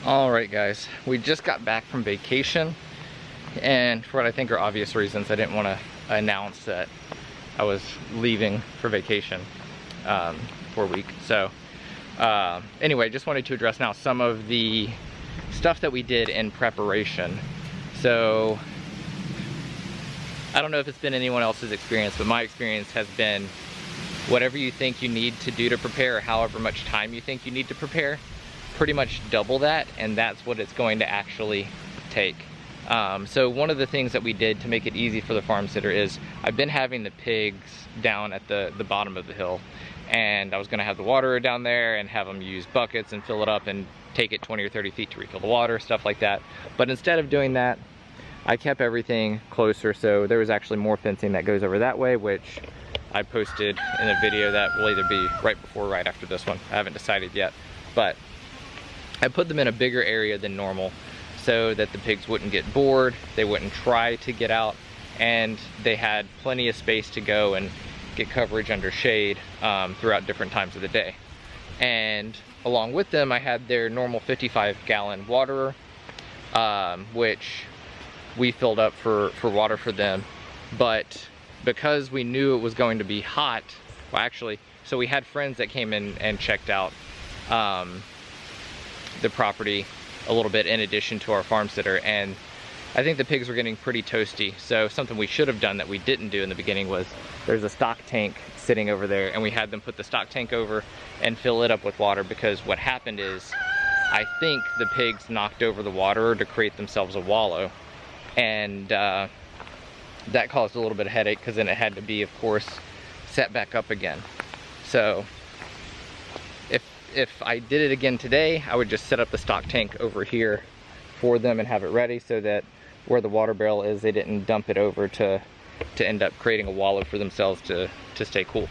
Alright guys, we just got back from vacation, and for what I think are obvious reasons, I didn't want to announce that I was leaving for vacation for a week. So anyway, just wanted to address now some of the stuff that we did in preparation. So I don't know if it's been anyone else's experience, but my experience has been whatever you think you need to do to prepare, or however much time you think you need to prepare, pretty much double that, and that's what it's going to actually take. So one of the things that we did to make it easy for the farm sitter is I've been having the pigs down at the bottom of the hill, and I was going to have the waterer down there and have them use buckets and fill it up and take it 20 or 30 feet to refill the water, stuff like that. But instead of doing that, I kept everything closer, so there was actually more fencing that goes over that way, which I posted in a video that will either be right before or right after this one. I haven't decided yet, but I put them in a bigger area than normal so that the pigs wouldn't get bored, they wouldn't try to get out, and they had plenty of space to go and get coverage under shade throughout different times of the day. And along with them, I had their normal 55-gallon waterer, which we filled up for water for them. But because we knew it was going to be hot, well actually, so we had friends that came in and checked out the property a little bit in addition to our farm sitter, and I think the pigs were getting pretty toasty. So something we should have done that we didn't do in the beginning was there's a stock tank sitting over there, and we had them put the stock tank over and fill it up with water, because what happened is I think the pigs knocked over the water to create themselves a wallow, and that caused a little bit of headache, because then it had to be, of course, set back up again. So if I did it again today, I would just set up the stock tank over here for them and have it ready, so that where the water barrel is, they didn't dump it over to end up creating a wallow for themselves to stay cool.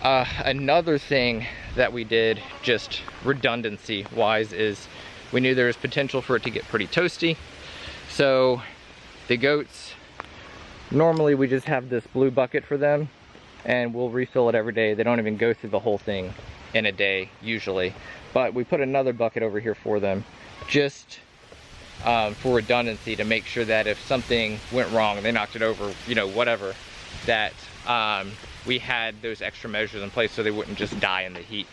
Another thing that we did, just redundancy wise, is we knew there was potential for it to get pretty toasty. So the goats, normally we just have this blue bucket for them, and we'll refill it every day. They don't even go through the whole thing in a day usually, but we put another bucket over here for them, just for redundancy, to make sure that if something went wrong and they knocked it over, you know, whatever, that we had those extra measures in place so they wouldn't just die in the heat.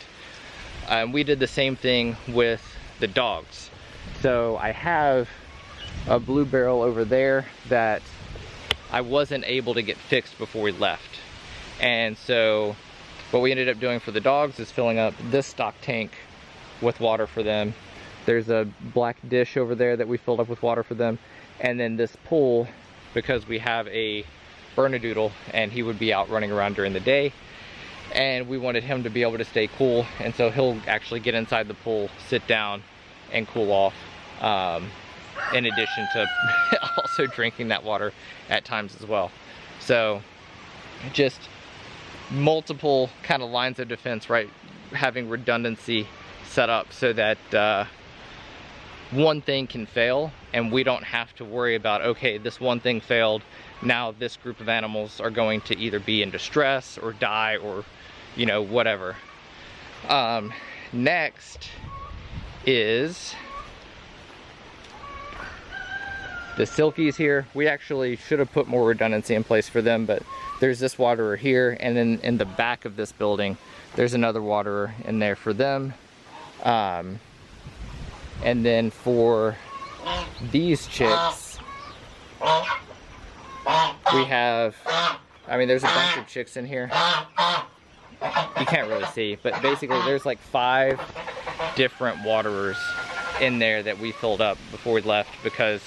We did the same thing with the dogs. So I have a blue barrel over there that I wasn't able to get fixed before we left. And so what we ended up doing for the dogs is filling up this stock tank with water for them. There's a black dish over there that we filled up with water for them. And then this pool, because we have a Bernedoodle and he would be out running around during the day, and we wanted him to be able to stay cool, and so he'll actually get inside the pool, sit down, and cool off, in addition to also drinking that water at times as well. So just multiple kind of lines of defense, right? Having redundancy set up so that one thing can fail and we don't have to worry about, okay, this one thing failed, now this group of animals are going to either be in distress or die, or you know, whatever. Next is the silkies here. We actually should have put more redundancy in place for them, but there's this waterer here, and then in the back of this building there's another waterer in there for them. And then for these chicks, we have, I mean, there's a bunch of chicks in here. You can't really see, but basically there's like 5 different waterers in there that we filled up before we left, because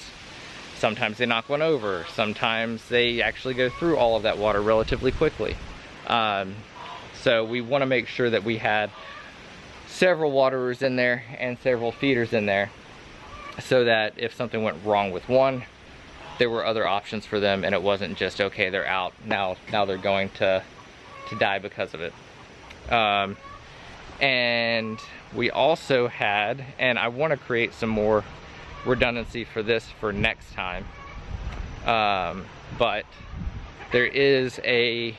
sometimes they knock one over, sometimes they actually go through all of that water relatively quickly. So we want to make sure that we had several waterers in there and several feeders in there, so that if something went wrong with one, there were other options for them, and it wasn't just, okay, they're out, now they're going to die because of it. And we also had, and I want to create some more redundancy for this for next time, but there is a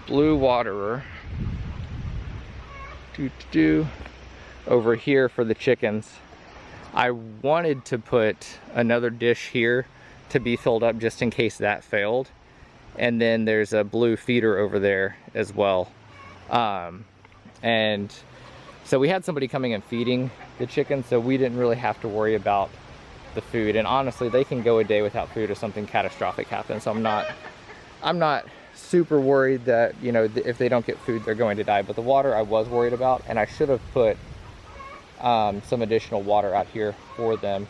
blue waterer over here for the chickens. I wanted to put another dish here to be filled up just in case that failed. And then there's a blue feeder over there as well. And so we had somebody coming and feeding the chickens, so we didn't really have to worry about the food. And honestly, they can go a day without food if something catastrophic happens. So I'm not super worried that, you know, if they don't get food, they're going to die. But the water I was worried about, and I should have put some additional water out here for them,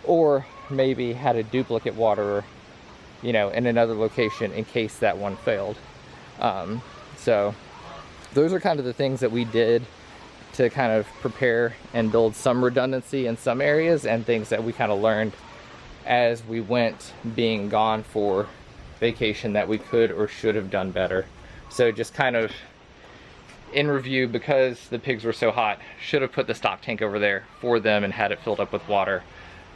or maybe had a duplicate water, you know, in another location in case that one failed. So those are kind of the things that we did to kind of prepare and build some redundancy in some areas, and things that we kind of learned as we went being gone for vacation that we could or should have done better. So just kind of in review, because the pigs were so hot, should have put the stock tank over there for them and had it filled up with water,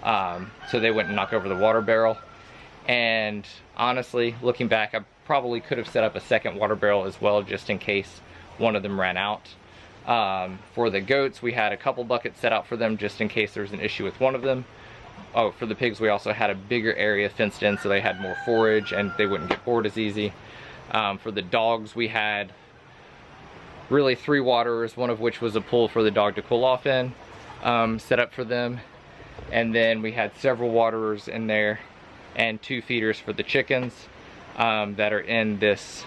so they wouldn't knock over the water barrel. And honestly, looking back, I probably could have set up a second water barrel as well, just in case one of them ran out. For the goats, we had a couple buckets set out for them just in case there was an issue with one of them. Oh, for the pigs, we also had a bigger area fenced in so they had more forage and they wouldn't get bored as easy. For the dogs, we had really 3 waterers, one of which was a pool for the dog to cool off in, set up for them. And then we had several waterers in there and 2 feeders for the chickens that are in this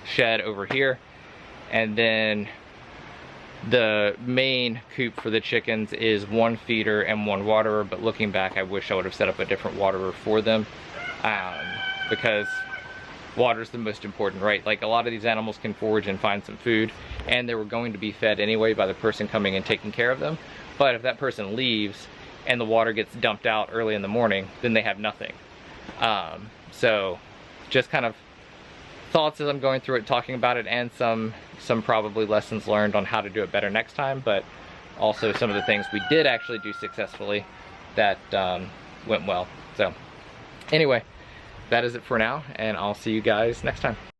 shed over here. And then the main coop for the chickens is 1 feeder and 1 waterer, but looking back, I wish I would have set up a different waterer for them, because water is the most important, right? Like, a lot of these animals can forage and find some food, and they were going to be fed anyway by the person coming and taking care of them. But if that person leaves and the water gets dumped out early in the morning, then they have nothing. So just kind of thoughts as I'm going through it, talking about it, and some probably lessons learned on how to do it better next time, but also some of the things we did actually do successfully that went well. So anyway, that is it for now, and I'll see you guys next time.